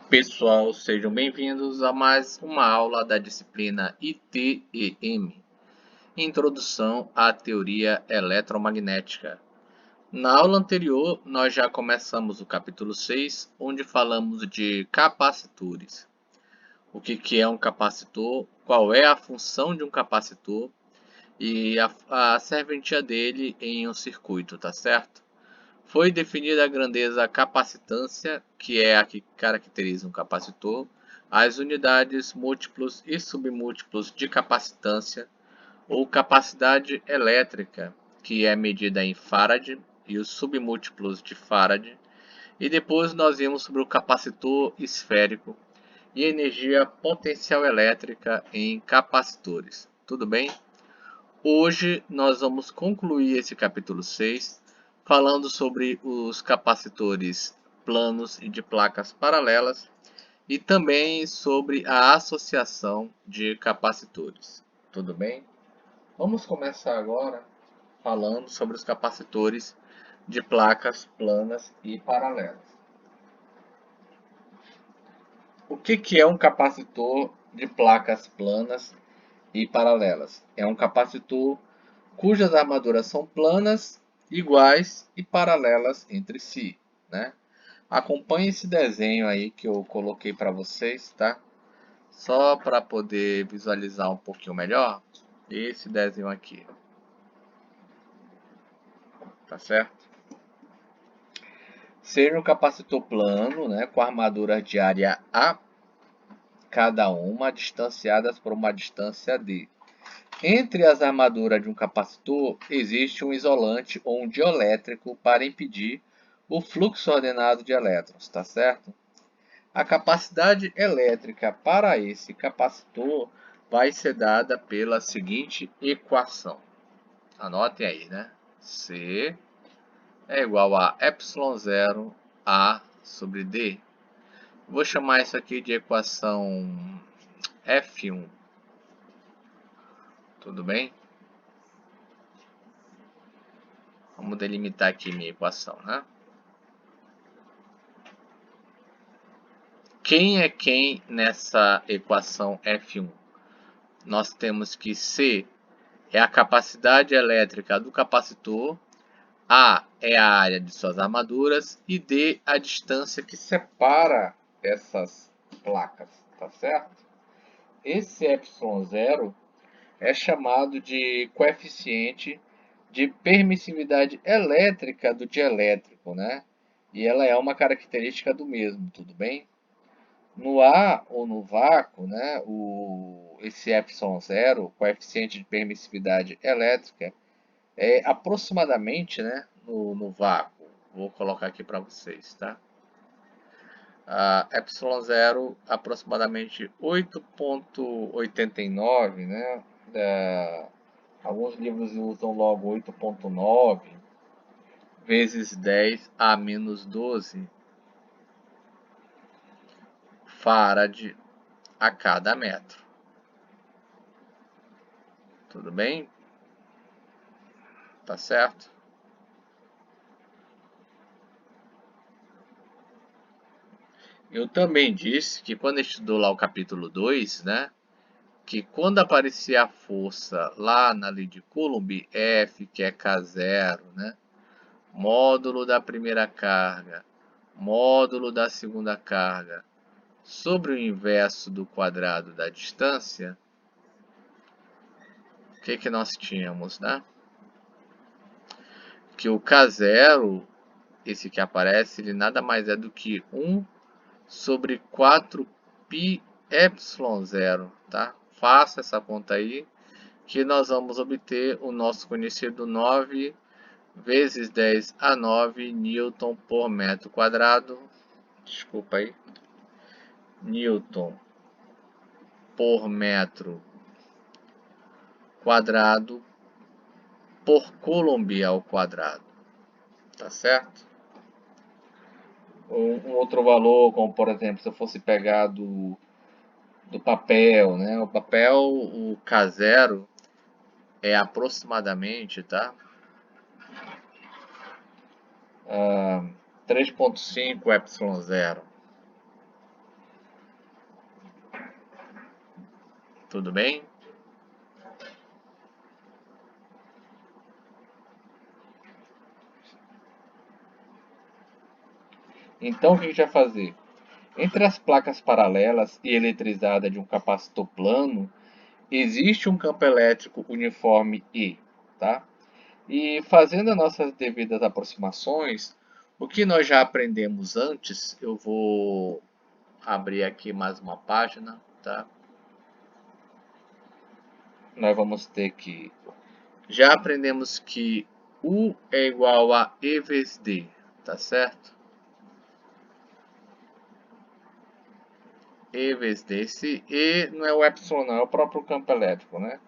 Pessoal, sejam bem-vindos a mais uma aula da disciplina ITEM, Introdução à Teoria Eletromagnética. Na aula anterior, nós já começamos o capítulo 6, onde falamos de capacitores. O que é um capacitor, qual é a função de um capacitor e a serventia dele em um circuito, tá certo? Foi definida a grandeza capacitância, que é a que caracteriza um capacitor, as unidades múltiplos e submúltiplos de capacitância, ou capacidade elétrica, que é medida em farad, e os submúltiplos de farad, e depois nós vimos sobre o capacitor esférico e energia potencial elétrica em capacitores. Tudo bem? Hoje nós vamos concluir esse capítulo 6 falando sobre os capacitores planos e de placas paralelas e também sobre a associação de capacitores. Tudo bem? Vamos começar agora falando sobre os capacitores de placas planas e paralelas. O que é um capacitor de placas planas e paralelas? É um capacitor cujas armaduras são planas, iguais e paralelas entre si, né? Acompanhe esse desenho aí que eu coloquei para vocês, tá? Só para poder visualizar um pouquinho melhor, esse desenho aqui, tá certo? Seja um capacitor plano, né, com armaduras de área A, cada uma distanciadas por uma distância D. Entre as armaduras de um capacitor, existe um isolante ou um dielétrico para impedir o fluxo ordenado de elétrons, tá certo? A capacidade elétrica para esse capacitor vai ser dada pela seguinte equação. Anotem aí, né? C é igual a ε0 A sobre D. Vou chamar isso aqui de equação F1. Tudo bem? Vamos delimitar aqui minha equação, né? Quem é quem nessa equação F1? Nós temos que C é a capacidade elétrica do capacitor, A é a área de suas armaduras e D a distância que separa essas placas, tá certo? Esse ε0 é chamado de coeficiente de permissividade elétrica do dielétrico, né? E ela é uma característica do mesmo, tudo bem? No ar ou no vácuo, né, esse ε0, coeficiente de permissividade elétrica, é aproximadamente, né, no vácuo. Vou colocar aqui para vocês, tá? ε0 aproximadamente 8,89, né? Alguns livros usam logo 8,9 vezes 10 a menos 12 farad a cada metro. Tudo bem? Tá certo? Eu também disse que quando estudou lá o capítulo 2, né, que quando aparecia a força lá na lei de Coulomb, F, que é K0, né, módulo da primeira carga, módulo da segunda carga, sobre o inverso do quadrado da distância, o que nós tínhamos, né? Que o K0, esse que aparece, ele nada mais é do que 1 sobre 4π ε0, tá? Faça essa conta aí, que nós vamos obter o nosso conhecido 9 vezes 10 a 9 Newton por metro quadrado. Desculpa aí. Newton por metro quadrado por Coulomb ao quadrado. Tá certo? Um outro valor, como por exemplo, se eu fosse pegar do papel, né? O papel, o K0 é aproximadamente, tá? 3,5 ε0. Tudo bem? Então, o que a gente vai fazer? Entre as placas paralelas e eletrizadas de um capacitor plano, existe um campo elétrico uniforme E, tá? E fazendo as nossas devidas aproximações, o que nós já aprendemos antes, eu vou abrir aqui mais uma página, tá? Nós vamos ter que... Já aprendemos que U é igual a E vezes D, tá certo? E vezes D. Esse E não é o epsilon, não, é o próprio campo elétrico, né?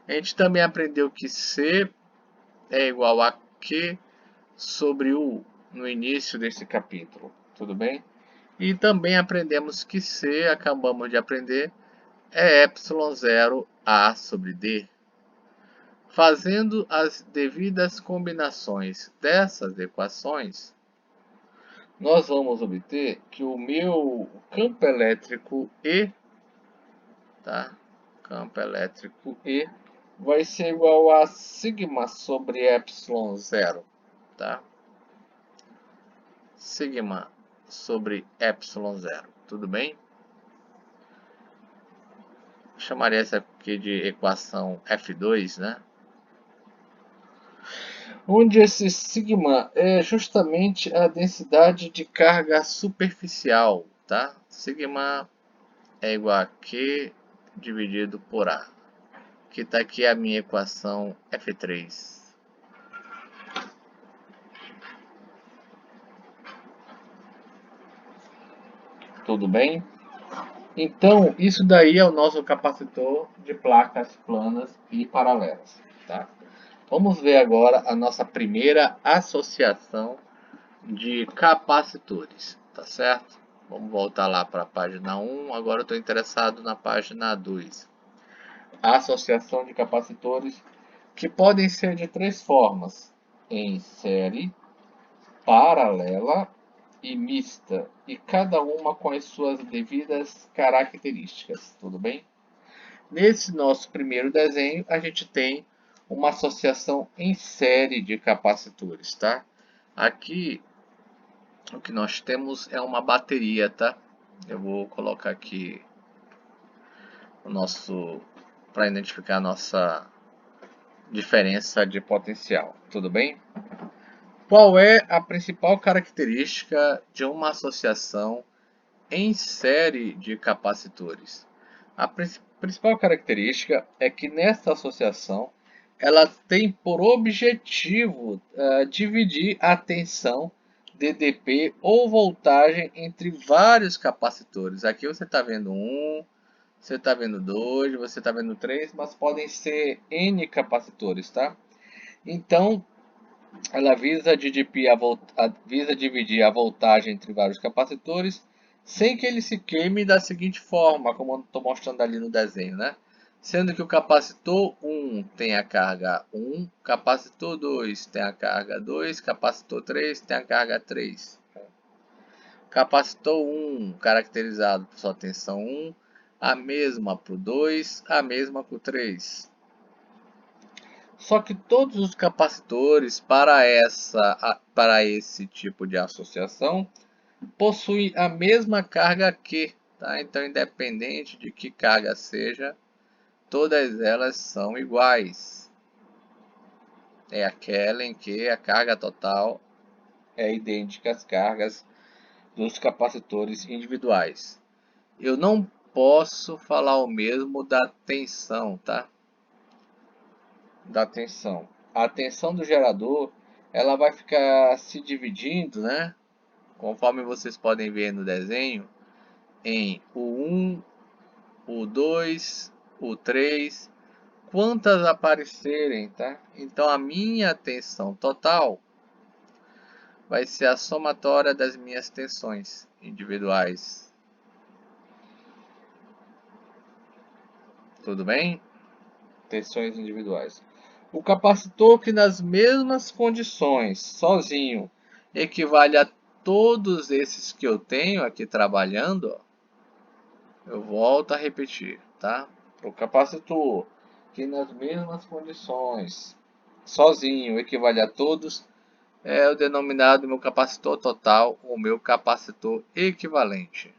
A gente também aprendeu que C é igual a Q sobre U no início desse capítulo, tudo bem? E também aprendemos que C, acabamos de aprender, é epsilon zero A sobre D. Fazendo as devidas combinações dessas equações, nós vamos obter que o meu campo elétrico E, tá? Campo elétrico E vai ser igual a sigma sobre epsilon zero, tá? Sigma sobre epsilon zero, tudo bem? Chamaria essa aqui de equação F2, né? Onde esse sigma é justamente a densidade de carga superficial, tá? Sigma é igual a Q dividido por A, que está aqui a minha equação F3. Tudo bem? Então, isso daí é o nosso capacitor de placas planas e paralelas, tá? Vamos ver agora a nossa primeira associação de capacitores, tá certo? Vamos voltar lá para a página 1, agora eu estou interessado na página 2. A associação de capacitores que podem ser de três formas: em série, paralela e mista, e cada uma com as suas devidas características, tudo bem? Nesse nosso primeiro desenho, a gente tem uma associação em série de capacitores, tá? Aqui, o que nós temos é uma bateria, tá? Eu vou colocar aqui o nosso, para identificar a nossa diferença de potencial, tudo bem? Qual é a principal característica de uma associação em série de capacitores? A principal característica é que nesta associação ela tem por objetivo dividir a tensão DDP ou voltagem entre vários capacitores. Aqui você está vendo um, você está vendo dois, você está vendo três, mas podem ser N capacitores, tá? Então, ela visa dividir a voltagem entre vários capacitores sem que ele se queime da seguinte forma, como eu estou mostrando ali no desenho, né? Sendo que o capacitor 1 tem a carga 1, capacitor 2 tem a carga 2, capacitor 3 tem a carga 3. Capacitor 1, caracterizado por sua tensão 1, a mesma para o 2, a mesma para o 3. Só que todos os capacitores para esse tipo de associação possuem a mesma carga Q, tá? Então, independente de que carga seja, todas elas são iguais. É aquela em que a carga total é idêntica às cargas dos capacitores individuais. Eu não posso falar o mesmo da tensão, tá? Da tensão. A tensão do gerador, ela vai ficar se dividindo, né? Conforme vocês podem ver no desenho, em o 1, o 2, o 3, quantas aparecerem, tá? Então a minha tensão total vai ser a somatória das minhas tensões individuais. Tudo bem? Tensões individuais. O capacitor que nas mesmas condições, sozinho, equivale a todos esses que eu tenho aqui trabalhando, ó, eu volto a repetir, tá? O capacitor que nas mesmas condições, sozinho, equivale a todos, é o denominado meu capacitor total ou meu capacitor equivalente.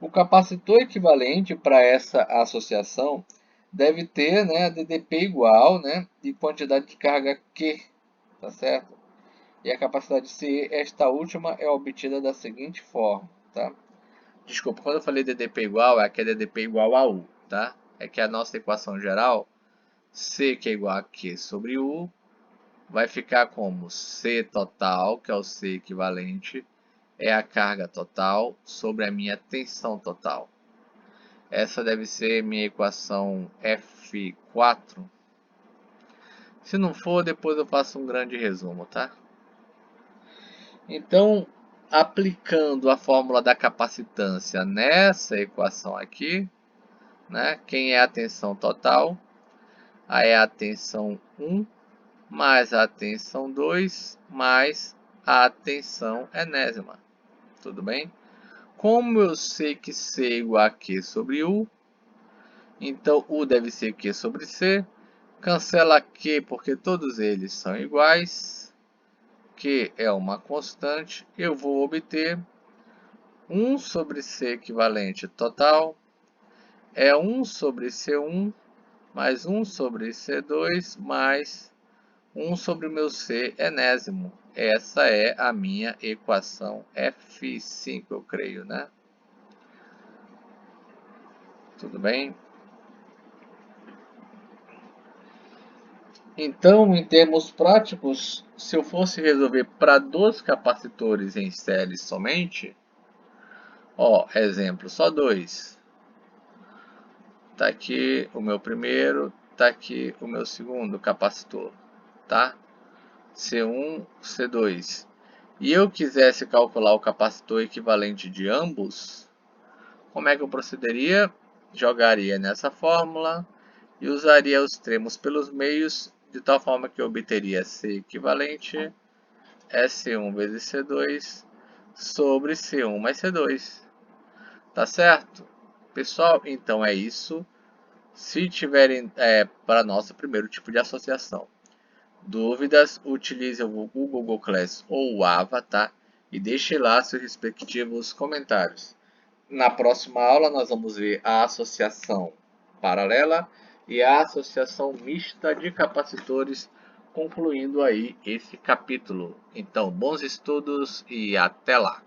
O capacitor equivalente para essa associação deve ter, né, DDP igual, né, e quantidade de carga Q, tá certo? E a capacidade C, esta última, é obtida da seguinte forma, tá? Desculpa, quando eu falei DDP igual, é que é DDP igual a U, tá? É que a nossa equação geral, C que é igual a Q sobre U, vai ficar como C total, que é o C equivalente, é a carga total sobre a minha tensão total. Essa deve ser minha equação F4. Se não for, depois eu faço um grande resumo, tá? Então, aplicando a fórmula da capacitância nessa equação aqui, né? Quem é a tensão total? Aí é a tensão 1 mais a tensão 2 mais a tensão enésima. Tudo bem? Como eu sei que C é igual a Q sobre U, então U deve ser Q sobre C. Cancela Q porque todos eles são iguais. Q é uma constante. Eu vou obter 1 sobre C equivalente total é 1 sobre C1 mais 1 sobre C2 mais 1 sobre o meu C enésimo. Essa é a minha equação F5, eu creio, né? Tudo bem? Então, em termos práticos, se eu fosse resolver para dois capacitores em série somente, ó, exemplo, só dois. Tá aqui o meu primeiro, tá aqui o meu segundo capacitor, tá? C1, C2. E eu quisesse calcular o capacitor equivalente de ambos, como é que eu procederia? Jogaria nessa fórmula e usaria os extremos pelos meios, de tal forma que eu obteria C equivalente S1 vezes C2 sobre C1 mais C2. Tá certo? Pessoal, então é isso. Se tiverem para nosso primeiro tipo de associação dúvidas, utilize o Google Class ou o Ava, tá? E deixe lá seus respectivos comentários. Na próxima aula nós vamos ver a associação paralela e a associação mista de capacitores, concluindo aí esse capítulo. Então, bons estudos e até lá!